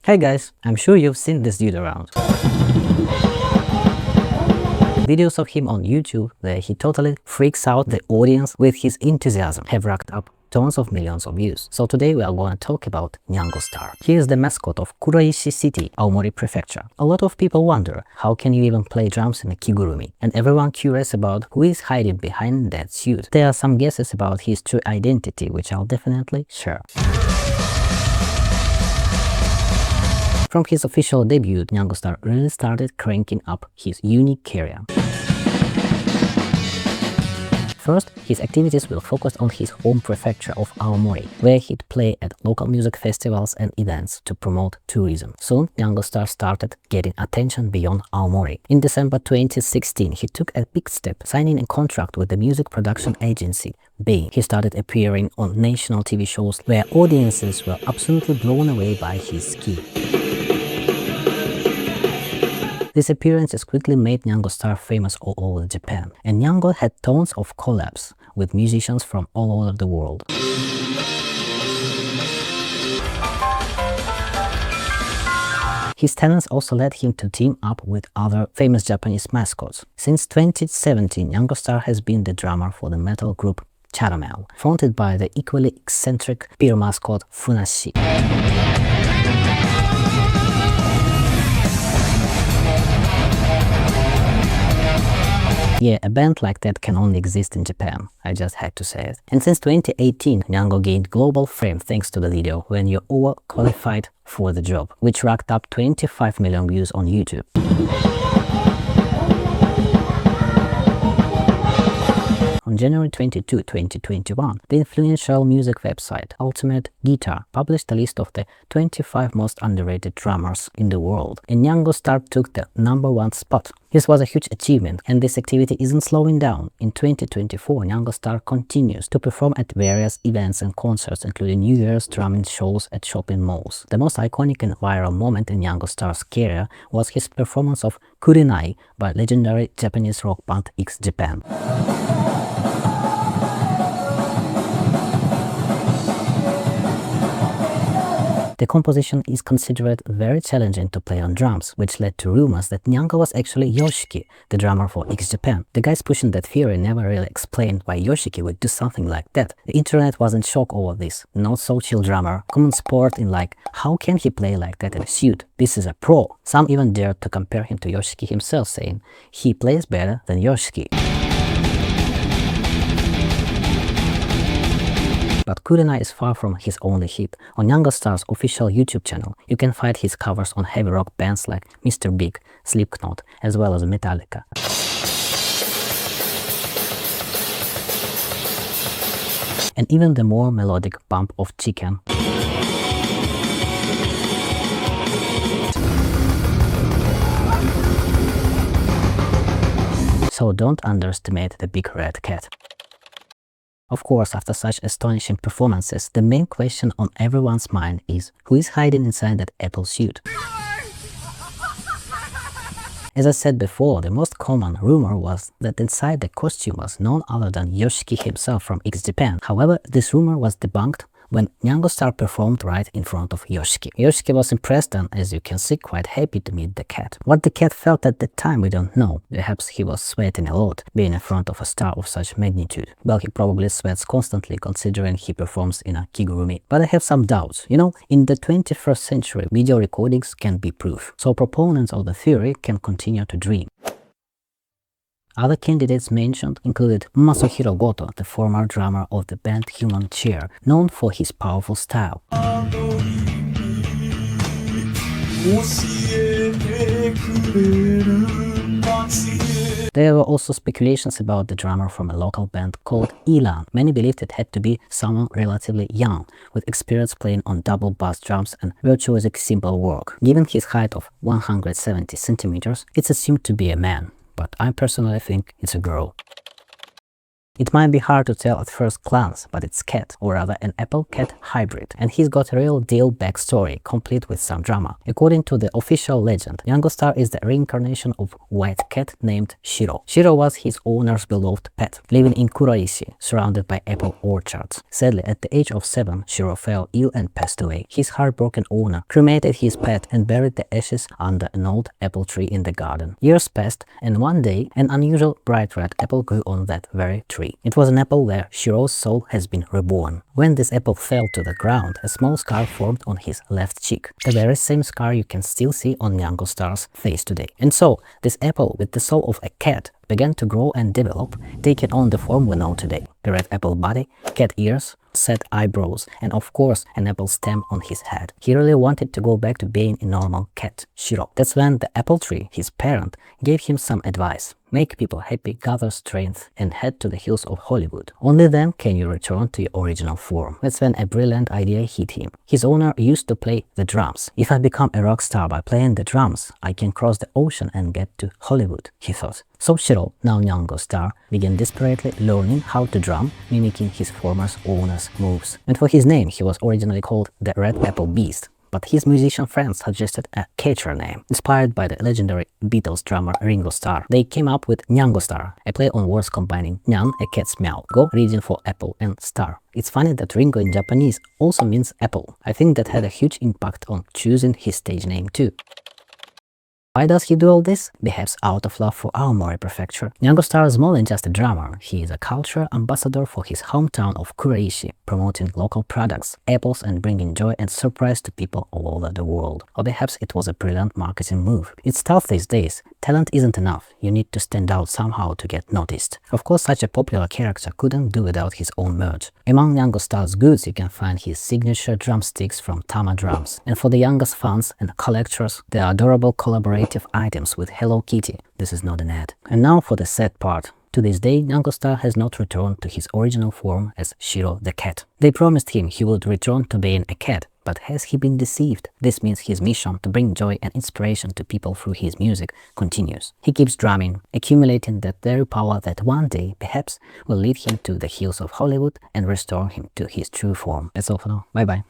Hey guys, I'm sure you've seen this dude around. Videos of him on YouTube where he totally freaks out the audience with his enthusiasm have racked up tons of millions of views. So today we are going to talk about Nyango Star. He is the mascot of Kuraishi City, Aomori Prefecture. A lot of people wonder how can you even play drums in a kigurumi, and everyone curious about who is hiding behind that suit. There are some guesses about his true identity which I'll definitely share. From his official debut, Nyango Star really started cranking up his unique career. First, his activities will focus on his home prefecture of Aomori, where he'd play at local music festivals and events to promote tourism. Soon, Nyango Star started getting attention beyond Aomori. In December 2016, he took a big step, signing a contract with the music production agency Being. He started appearing on national TV shows where audiences were absolutely blown away by his skill. These appearances quickly made Nyango Star famous all over Japan, and Nyango had tons of collabs with musicians from all over the world. His talents also led him to team up with other famous Japanese mascots. Since 2017, Nyango Star has been the drummer for the metal group Caramel, fronted by the equally eccentric beer mascot Funashi. Yeah, a band like that can only exist in Japan. I just had to say it. And since 2018, Nyango gained global fame thanks to the video When You're Overqualified for the Job, which racked up 25 million views on YouTube. On January 22, 2021, the influential music website Ultimate Guitar published a list of the 25 most underrated drummers in the world, and Nyango Star took the #1 spot. This was a huge achievement, and this activity isn't slowing down. In 2024, Nyango Star continues to perform at various events and concerts, including New Year's drumming shows at shopping malls. The most iconic and viral moment in Nyango Star's career was his performance of Kurenai by legendary Japanese rock band X Japan. The composition is considered very challenging to play on drums, which led to rumors that Nyango was actually Yoshiki, the drummer for X Japan. The guys pushing that theory never really explained why Yoshiki would do something like that. The internet was in shock over this. Not so chill drummer, common sport in like, how can he play like that in a suit? This is a pro. Some even dared to compare him to Yoshiki himself, saying, he plays better than Yoshiki. But Kurenai is far from his only hit. On Nyango Star's official YouTube channel, you can find his covers on heavy rock bands like Mr. Big, Slipknot, as well as Metallica. And even the more melodic Bump of Chicken. So don't underestimate the big red cat. Of course, after such astonishing performances, the main question on everyone's mind is, who is hiding inside that Apple suit? As I said before, the most common rumor was that inside the costume was none other than Yoshiki himself from X Japan. However, this rumor was debunked when Nyango Star performed right in front of Yoshiki. Yoshiki was impressed and, as you can see, quite happy to meet the cat. What the cat felt at the time we don't know. Perhaps he was sweating a lot, being in front of a star of such magnitude. Well, he probably sweats constantly considering he performs in a kigurumi. But I have some doubts. You know, in the 21st century, video recordings can be proof. So proponents of the theory can continue to dream. Other candidates mentioned included Masahiro Goto, the former drummer of the band Human Chair, known for his powerful style. There were also speculations about the drummer from a local band called Elan. Many believed it had to be someone relatively young, with experience playing on double bass drums and virtuosic cymbal work. Given his height of 170 centimeters, it's assumed to be a man. But I personally think it's a girl. It might be hard to tell at first glance, but it's cat, or rather an apple-cat hybrid, and he's got a real deal backstory, complete with some drama. According to the official legend, Nyango Star is the reincarnation of white cat named Shiro. Shiro was his owner's beloved pet, living in Kuraishi, surrounded by apple orchards. Sadly, at the age of 7, Shiro fell ill and passed away. His heartbroken owner cremated his pet and buried the ashes under an old apple tree in the garden. Years passed, and one day, an unusual bright red apple grew on that very tree. It was an apple where Shiro's soul has been reborn. When this apple fell to the ground, a small scar formed on his left cheek, the very same scar you can still see on Nyango Star's face today. And so, this apple with the soul of a cat began to grow and develop, taking on the form we know today. The red apple body, cat ears, set eyebrows, and of course an apple stem on his head. He really wanted to go back to being a normal cat, Shiro. That's when the apple tree, his parent, gave him some advice. Make people happy, gather strength, and head to the hills of Hollywood. Only then can you return to your original form. That's when a brilliant idea hit him. His owner used to play the drums. If I become a rock star by playing the drums, I can cross the ocean and get to Hollywood, he thought. So Shiro, now Nyango Star, began desperately learning how to drum, mimicking his former owner's moves. And for his name, he was originally called the Red Apple Beast. But his musician friends suggested a catchier name, inspired by the legendary Beatles drummer Ringo Starr. They came up with Nyango Star, a play on words combining Nyan, a cat's meow, Go, region for apple, and Star. It's funny that Ringo in Japanese also means apple. I think that had a huge impact on choosing his stage name too. Why does he do all this? Perhaps out of love for Aomori Prefecture. Nyango Star is more than just a drummer. He is a culture ambassador for his hometown of Kuraishi, promoting local products, apples, and bringing joy and surprise to people all over the world. Or perhaps it was a brilliant marketing move. It's tough these days. Talent isn't enough. You need to stand out somehow to get noticed. Of course, such a popular character couldn't do without his own merch. Among Nyango Star's goods, you can find his signature drumsticks from Tama Drums. And for the youngest fans and collectors, there are adorable collaborations items with Hello Kitty. This is not an ad. And now for the sad part. To this day, Nyango Star has not returned to his original form as Shiro the cat. They promised him he would return to being a cat, but has he been deceived? This means his mission to bring joy and inspiration to people through his music continues. He keeps drumming, accumulating that very power that one day, perhaps, will lead him to the hills of Hollywood and restore him to his true form. That's all for now. Bye bye.